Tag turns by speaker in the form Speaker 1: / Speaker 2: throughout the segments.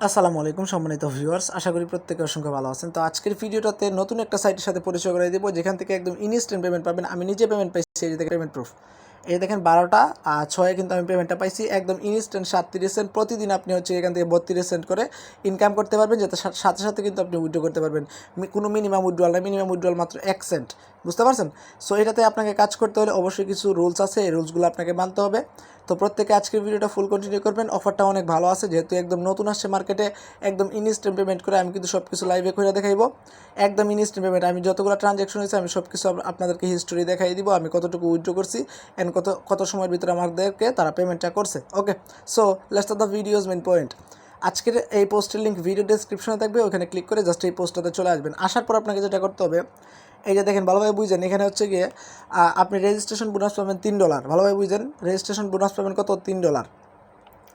Speaker 1: আসসালামু আলাইকুম সম্মানিত ভিউয়ার্স, আশা করি প্রত্যেকে অসংখ্য ভালো আছেন। তো আজকের ভিডিওটাতে নতুন একটা সাইটের সাথে পরিচয় করে দেবো, যেখান থেকে একদম ইনস্ট্যান্ট পেমেন্ট পাবেন। আমি নিজে পেমেন্ট পাইছি, এই দেখেন পেমেন্ট প্রুফ। এই দেখেন 12টা 6 কিন্তু আমি পেমেন্টটা পাইছি একদম ইনস্ট্যান্ট 37 সেন্ট। প্রতিদিন আপনি হচ্ছে এখান থেকে 32 সেন্ট করে ইনকাম করতে পারবেন, যাতে সাথে সাথে কিন্তু আপনি উইথড্র করতে পারবেন। কোনো মিনিমাম উইথড্রয়াল না, মিনিমাম উইথড্রয়াল মাত্র 1 সেন্ট। বুঝতে পারছেন? সো এটাতে আপনাকে কাজ করতে হলে অবশ্যই কিছু রুলস আছে, এই রুলসগুলো আপনাকে মানতে হবে। তো প্রত্যেকে আজকের ভিডিওটা ফুল কন্টিনিউ করবেন। অফারটা অনেক ভালো আছে, যেহেতু একদম নতুন আসছে মার্কেটে। একদম ইনস্ট্যান্ট পেমেন্ট করে আমি কিন্তু সব কিছু লাইভে করে দেখাইবো। একদম ইনস্ট্যান্ট পেমেন্ট, আমি যতগুলো ট্রানজ্যাকশন হয়েছে আমি সব কিছু আপনাদেরকে হিস্টোরি দেখাই দিব, আমি কতটুকু উইথড্র করছি অ্যান্ড কত সময়ের ভিতরে আমাদেরকে তারা পেমেন্টটা করছে। Okay, so let's start the videos main point. আজকের এই পোস্টের লিঙ্ক ভিডিও ডেসক্রিপশনে থাকবে, ওখানে ক্লিক করে জাস্ট এই পোস্টটাতে চলে আসবেন। আসার পর আপনাকে যেটা করতে হবে, এই যে দেখেন ভালোভাবে বুঝছেন, এখানে হচ্ছে গিয়ে আপনি রেজিস্ট্রেশন বোনাস পাবেন $3। ভালোভাবে বুঝছেন, রেজিস্ট্রেশন বোনাস পাবেন কত? $3।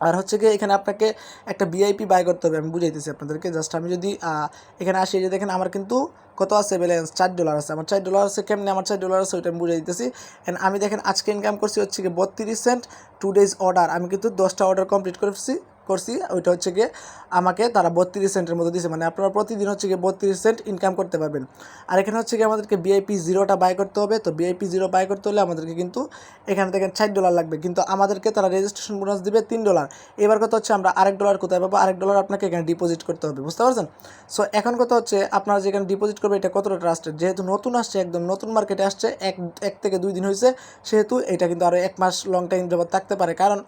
Speaker 1: আর হচ্ছে গিয়ে এখানে আপনাকে একটা ভিআইপি বাই করতে হবে। আমি বুঝাইতেছি আপনাদেরকে, জাস্ট আমি যদি এখানে আসি, যে দেখেন আমার কিন্তু কত আছে ব্যালেন্স, $4 আছে। আমার $4 আছে, কেমনে আমার $4 আছে ওইটা আমি বুঝাই দিতেছি। অ্যান্ড আমি দেখেন আজকে ইনকাম করছি হচ্ছে গিয়ে 32 সেন্ট। 2 ডেজ অর্ডার, আমি কিন্তু 10টা অর্ডার কমপ্লিট করছি। ওইটা হচ্ছে গিয়ে আমাকে তারা 32 সেন্টের মতো দিয়েছে, মানে আপনারা প্রতিদিন হচ্ছে গিয়ে 32 সেন্ট ইনকাম করতে পারবেন। আর এখানে হচ্ছে গিয়ে আমাদেরকে ভিআইপি 0টা বাই করতে হবে। তো ভিআইপি 0 বাই করতে হলে আমাদেরকে কিন্তু এখানে দেখেন $60 লাগবে, কিন্তু আমাদেরকে তারা রেজিস্ট্রেশন বোনাস দিবে $3। এবার কথা হচ্ছে আমরা $1 কোথায় পাবো? $1 আপনাকে এখানে ডিপোজিট করতে হবে। বুঝতে পারছেন? সো এখন কথা হচ্ছে আপনারা যেখানে ডিপোজিট করবে এটা কতটা ট্রাস্টেড, যেহেতু নতুন আসছে, একদম নতুন মার্কেটে আসছে, এক থেকে 2 দিন হয়েছে, সেহেতু এটা কিন্তু আরও 1 মাস লং টাইম যাবত থাকতে পারে, কারণ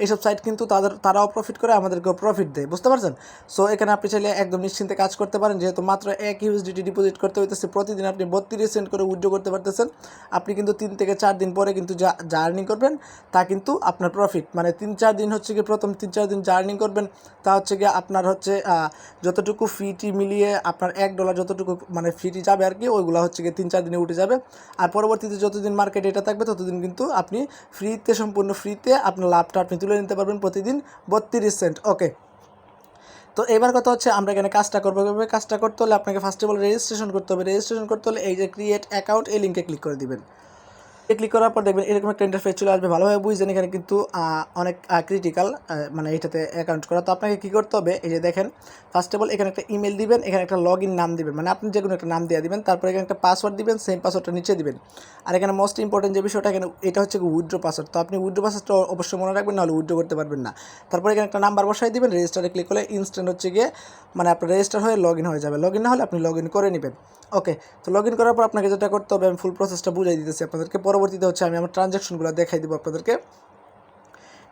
Speaker 1: এইসব সাইট কিন্তু তারাও প্রফিট করে, আমাদেরকেও প্রফিট দেয়। বুঝতে পারছেন? সো এখানে আপনি চাইলে একদম নিশ্চিন্তে কাজ করতে পারেন, যেহেতু মাত্র 1 USDT ডিপোজিট করতে হইতেছে, প্রতিদিন আপনি 32 সেন্ট করে উইথড্র করতে পারতেছেন। আপনি কিন্তু 3 থেকে 4 দিন পরে কিন্তু যা আর্নিং করবেন তা কিন্তু আপনার প্রফিট, মানে 3-4 দিন হচ্ছে গিয়ে প্রথম 3-4 দিন যা আর্নিং করবেন তা হচ্ছে গিয়ে আপনার হচ্ছে যতটুকু ফিটি মিলিয়ে আপনার $1 যতটুকু মানে ফিটি যাবে আর কি, ওইগুলো হচ্ছে গিয়ে 3-4 দিনে উঠে যাবে। আর পরবর্তীতে যতদিন মার্কেটে এটা থাকবে ততদিন কিন্তু আপনি সম্পূর্ণ ফ্রিতে আপনার লাভটা আপনি তুলে নিতে পারবেন প্রতিদিন 32 সেন্ট। ওকে, তো এবার কথা হচ্ছে আমরা এখানে কাজটা করবো। কাজটা করতে হলে আপনাকে ফার্স্ট অফ অল রেজিস্ট্রেশন করতে হবে। রেজিস্ট্রেশন করতে হলে এই যে ক্রিয়েট অ্যাকাউন্ট, এই লিঙ্কে ক্লিক করে দিবেন। ক্লিক করার পর দেখবেন এরকম একটা ইন্টারফেস চলে আসবে। ভালোভাবে বুঝছেন, এখানে কিন্তু অনেক ক্রিটিক্যাল, মানে এইটাতে অ্যাকাউন্ট করা। তো আপনাকে কী করতে হবে, এই যে দেখেন ফার্স্ট অফ অল এখানে একটা ইমেল দিবেন, এখানে একটা লগ ইন নাম দিবেন, মানে আপনি যে কোনো একটা নাম দিয়ে দিবেন। তারপরে এখানে একটা পাসওয়ার্ড দিবেন, সেম পাসওয়ার্ডটা নিচে দিবেন। আর এখানে মোস্ট ইম্পর্টেন্ট যে বিষয়টা, এখানে এটা হচ্ছে উইথড্র পাসওয়ার্ড। তো আপনি উইথড্র পাসওয়ার্ডটা অবশ্যই মনে রাখবেন, নাহলে উইথড্র করতে পারবেন না। তারপরে এখানে একটা নাম্বার বসাই দিবেন, রেজিস্টারে ক্লিক করলে ইনস্ট্যান্ট হচ্ছে গিয়ে মানে আপনার রেজিস্টার হয়ে লগ ইন হয়ে যাবে। লগ ইন না হলে আপনি লগ ইন করে নেবেন। ওকে, তো লগ ইন করার পর আপনাকে যেটা করতে হবে, আমি ফুল প্রসেসটা বুঝাই দিতেছি আপনাদেরকে। পরবর্তীতে হচ্ছে আমি আমার ট্রানজ্যাকশনগুলো দেখাই দেবো আপনাদেরকে।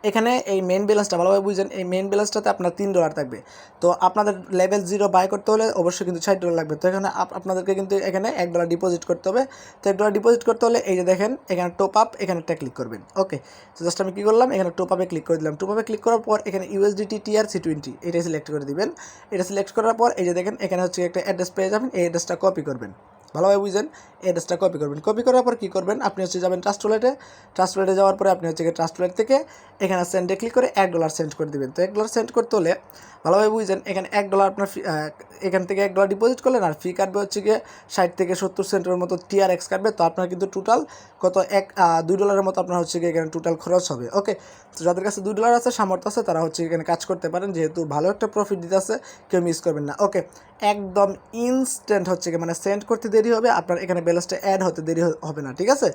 Speaker 1: এখানে এই মেন ব্যালেন্সটা ভালোভাবে বুঝছেন, এই মেন ব্যালেন্সটাতে আপনার $3 থাকবে। তো আপনাদের লেভেল 0 বাই করতে হলে অবশ্যই কিন্তু $60 লাগবে। তো এখানে আপনাদেরকে কিন্তু এখানে $1 ডিপোজিট করতে হবে। তো $1 ডিপোজিট করতে হলে এই যে দেখেন এখানে টপ আপ, এখানে একটা ক্লিক করবেন। ওকে, তো জাস্ট আমি কী করলাম, এখানে টপ আপে ক্লিক করে দিলাম। টপ আপে ক্লিক করার পর এখানে USDT TRC20 এটা সিলেক্ট করে দিবেন। এটা সিলেক্ট করার পর এই যে দেখেন এখানে হচ্ছে একটা অ্যাড্রেস পেয়ে যাবেন, এই অ্যাড্রেসটা কপি করবেন। ভালোভাবে বুঝছেন, অ্যাড্রেসটা কপি করবেন। কপি করার পর কী করবেন, আপনি হচ্ছে যাবেন ট্রাস্ট ওয়ালেটে যাওয়ার পরে আপনি হচ্ছে ট্রাস্ট ওয়ালেট থেকে এখানে সেন্ডে ক্লিক করে $1 সেন্ড করে দেবেন। তো $1 সেন্ড করতে হলে ভালোভাবে বুঝছেন, এখানে $1 আপনার এখান থেকে $1 ডিপোজিট করলেন, আর ফি কাটবে হচ্ছে গিয়ে 60 থেকে 70 সেন্টের মতো TRX কাটবে। তো আপনার কিন্তু টোটাল কত $2 মতো আপনার হচ্ছে গিয়ে এখানে টোটাল খরচ হবে। ওকে, তো যাদের কাছে $2 আছে, সামর্থ্য আছে, তারা হচ্ছে এখানে কাজ করতে পারেন, যেহেতু ভালো একটা প্রফিট দিতে আছে, কেউ মিস করবেন না। ওকে, একদম ইনস্ট্যান্ট হচ্ছে গিয়ে, মানে সেন্ড করতে দেরি হবে, আপনার এখানে ব্যালেন্সটা অ্যাড হতে দেরি হবে না। ঠিক আছে?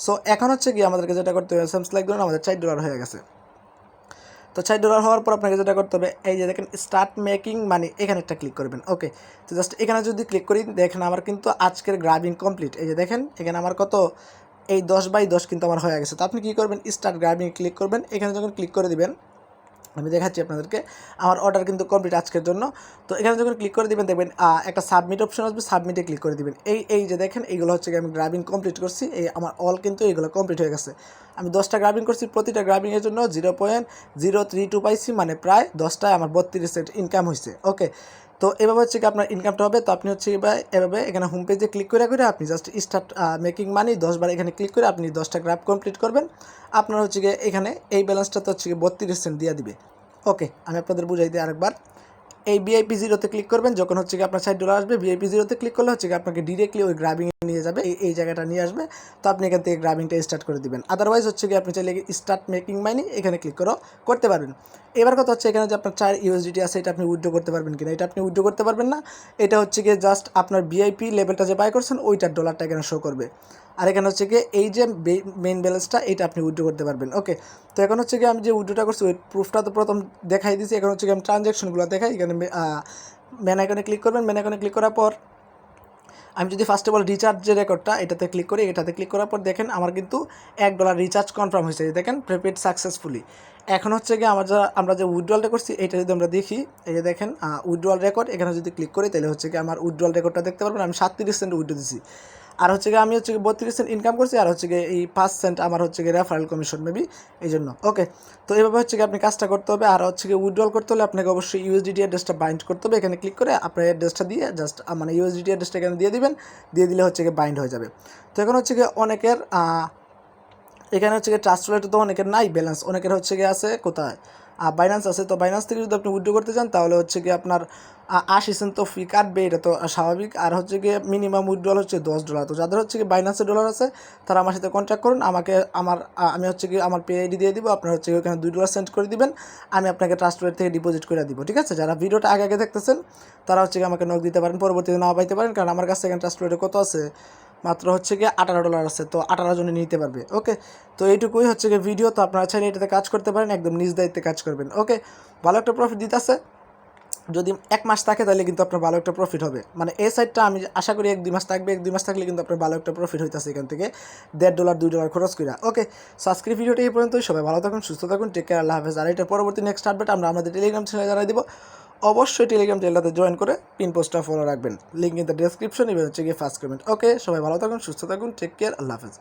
Speaker 1: সো এখন হচ্ছে গিয়ে আমাদেরকে যেটা করতে হবে, সামস লাইক ধরুন আমাদের $4 হয়ে গেছে। তো $60 হওয়ার পর আপনাকে যেটা করতে হবে, এই যে দেখেন স্টার্ট মেকিং মানি, এখানে একটা ক্লিক করবেন। ওকে, তো জাস্ট এখানে যদি ক্লিক করি, দেখেন আমার কিন্তু আজকের গ্রাবিং কমপ্লিট। এই যে দেখেন এখানে আমার কত, এই 10/10 কিন্তু আমার হয়ে গেছে। তো আপনি কী করবেন, স্টার্ট গ্রাবিং ক্লিক করবেন। এখানে যখন ক্লিক করে দিবেন, আমি দেখাচ্ছি আপনাদেরকে, আমার অর্ডার কিন্তু কমপ্লিট আজকের জন্য। তো এখানে যখন ক্লিক করে দিবেন, দেখবেন একটা সাবমিট অপশন আসবে, সাবমিটে ক্লিক করে দিবেন। এই যে দেখেন এইগুলো হচ্ছে আমি গ্রাবিং কমপ্লিট করছি, এই আমার অল কিন্তু এইগুলো কমপ্লিট হয়ে গেছে। আমি 10টা গ্রাবিং করছি, প্রতিটা গ্রাবিংয়ের জন্য 0.032 পাইছি, মানে প্রায় 10টায় আমার 32 সেন্ট ইনকাম হয়েছে। ওকে, তো এভাবে হচ্ছে কি আপনার ইনকামটা হবে। তো আপনি হচ্ছে এভাবে এখানে হোম পেজে ক্লিক করে আপনি জাস্ট স্টার্ট মেকিং মানি 10 বার এখানে ক্লিক করে আপনি 10টা গ্রাফ কমপ্লিট করবেন। আপনার হচ্ছে গিয়ে এখানে এই ব্যালেন্সটাতে হচ্ছে গিয়ে 32 সেন্ট দিয়ে দিবে। ওকে, আমি আপনাদের বুঝাই দিই আরেকবার। এই ভিআইপি জিরোতে ক্লিক করবেন, যখন হচ্ছে কি আপনার $60 আসবে ভিআইপি জিরোতে ক্লিক করলে হচ্ছে কি আপনাকে ডিরেক্টলি ওই গ্রাবিংয়ে নিয়ে যাবে, এই জায়গাটা নিয়ে আসবে। তো আপনি এখান থেকে গ্রাবিংটা স্টার্ট করে দিবেন। আদারওয়াইজ হচ্ছে কি আপনি চাইলে স্টার্ট মেকিং মানি এখানে ক্লিক করতে পারবেন। এবার কথা হচ্ছে এখানে যে আপনার 4 USDT আছে এটা আপনি উইথড্র করতে পারবেন কিনা, এটা আপনি উইথড্র করতে পারবেন না। এটা হচ্ছে গিয়ে জাস্ট আপনার ভিআইপি লেভেলটা যে বাই করছেন ওইটার ডলারটা এখানে শো করবে। আর এখানে হচ্ছে গিয়ে এই যে মেইন ব্যালেন্সটা এটা আপনি উইথড্র করতে পারবেন। ওকে, তো এখন হচ্ছে গিয়ে আমি যে উইথড্রটা করছি ওই প্রুফটা তো প্রথম দেখাই দিয়েছি। এখন হচ্ছে গিয়ে আমি ট্রানজ্যাকশনগুলো দেখাই। এখানে মেন আইকনে ক্লিক করবেন। মেন আইকনে ক্লিক করার পর আমি যদি ফার্স্ট অফ অল রিচার্জ যে রেকর্ডটা এটাতে ক্লিক করি, এটাতে ক্লিক করার পর দেখেন আমার কিন্তু $1 রিচার্জ কনফার্ম হয়েছে। দেখেন প্রিপেড সাকসেসফুলি। এখন হচ্ছে গিয়ে আমরা যে উইথড্রলটা করছি এটা যদি আমরা দেখি, এই যে দেখেন উইথড্রল রেকর্ড, এখানে যদি ক্লিক করি তাহলে হচ্ছে কি আমার উইথড্রল রেকর্ডটা দেখতে পারবেন। আমি 37 সেন্ট উইথড্র দিছি। আর হচ্ছে গিয়ে আমি হচ্ছে 32 সেন্ট ইনকাম করছি। আর হচ্ছে গিয়ে এই 5 সেন্ট আমার হচ্ছে গিয়ে রেফারেল কমিশন মেবি, এই জন্য। ওকে, তো এইভাবে হচ্ছে গিয়ে আপনি কাজটা করতে হবে। আর হচ্ছে গিয়ে উইথড্রল করতে হলে আপনাকে অবশ্যই ইউএসডিটি অ্যাড্রেসটা বাইন্ড করতে হবে। এখানে ক্লিক করে আপনার অ্যাড্রেসটা দিয়ে জাস্ট মানে ইউএসডিটি অ্যাড্রেসটা এখানে দিয়ে দিবেন, দিয়ে দিলে হচ্ছে গিয়ে বাইন্ড হয়ে যাবে। তো এখন হচ্ছে গিয়ে অনেকের এখানে হচ্ছে গিয়ে ট্রাস্ট ওয়ালেটে তো অনেকের নাই ব্যালেন্স, অনেকের হচ্ছে গিয়ে আছে কোথায় বাইন্যান্স আছে। তো বাইন্যান্স থেকে যদি আপনি উইথড্র করতে চান তাহলে হচ্ছে গিয়ে আপনার 80 সেন্ট তো ফি কাটবে, এটা তো স্বাভাবিক। আর হচ্ছে গিয়ে মিনিমাম উইথড্রল হচ্ছে $10। তো যাদের হচ্ছে গিয়ে বাইন্যান্সের ডলার আছে তারা আমার সাথে কন্ট্যাক্ট করুন। আমি হচ্ছে গিয়ে আমার পে আইডি দিয়ে দিব, আপনার হচ্ছে ওখানে $2 সেন্ড করে দিবেন, আমি আপনাকে ট্রাস্ট ওয়ালেট থেকে ডিপোজিট করে দিব। ঠিক আছে, যারা ভিডিওটা আগে দেখতেছেন তারা হচ্ছে গিয়ে আমাকে নক দিতে পারেন, পরবর্তীতে নাও পাইতে পারেন। কারণ আমার কাছে এখানে ট্রাস্ট ওয়ালেটে কত আছে, মাত্র হচ্ছে গিয়ে $18 আছে। তো 18 জনে নিতে পারবে। ওকে, তো এইটুকুই হচ্ছে গিয়ে ভিডিও। তো আপনারা চাইলে এটাতে কাজ করতে পারেন, একদম নিজ দায়িত্বে কাজ করবেন। ওকে, ভালো একটা প্রফিট দিতেছে। যদি 1 মাস থাকে তাহলে কিন্তু আপনার ভালো একটা প্রফিট হবে। মানে এই সাইডটা আমি আশা করি 1-2 মাস থাকবে। 1-2 মাস থাকলে কিন্তু আপনার ভালো একটা প্রফিট হইতেছে এখান থেকে $1.5 $2 খরচ করে। ওকে, সো আজকের ভিডিওটা এই পর্যন্তই। সবাই ভালো থাকুন, সুস্থ থাকুন, টেক কেয়ার, আল্লাহ হাফেজ। আর এটার পরবর্তী নেক্সট আপডেট আমরা আমাদের টেলিগ্রাম চ্যানেলে জানাই দিব। অবশ্যই টেলিগ্রাম চ্যানেলটাতে জয়েন করে পিন পোস্টটা ফলো রাখবেন। লিঙ্ক ইন দ্য ডেসক্রিপশন, এবং হচ্ছে গিয়ে ফার্স্ট কমেন্ট। ওকে, সবাই ভালো থাকুন, সুস্থ থাকুন, টেক কেয়ার, আল্লাহ হাফেজ।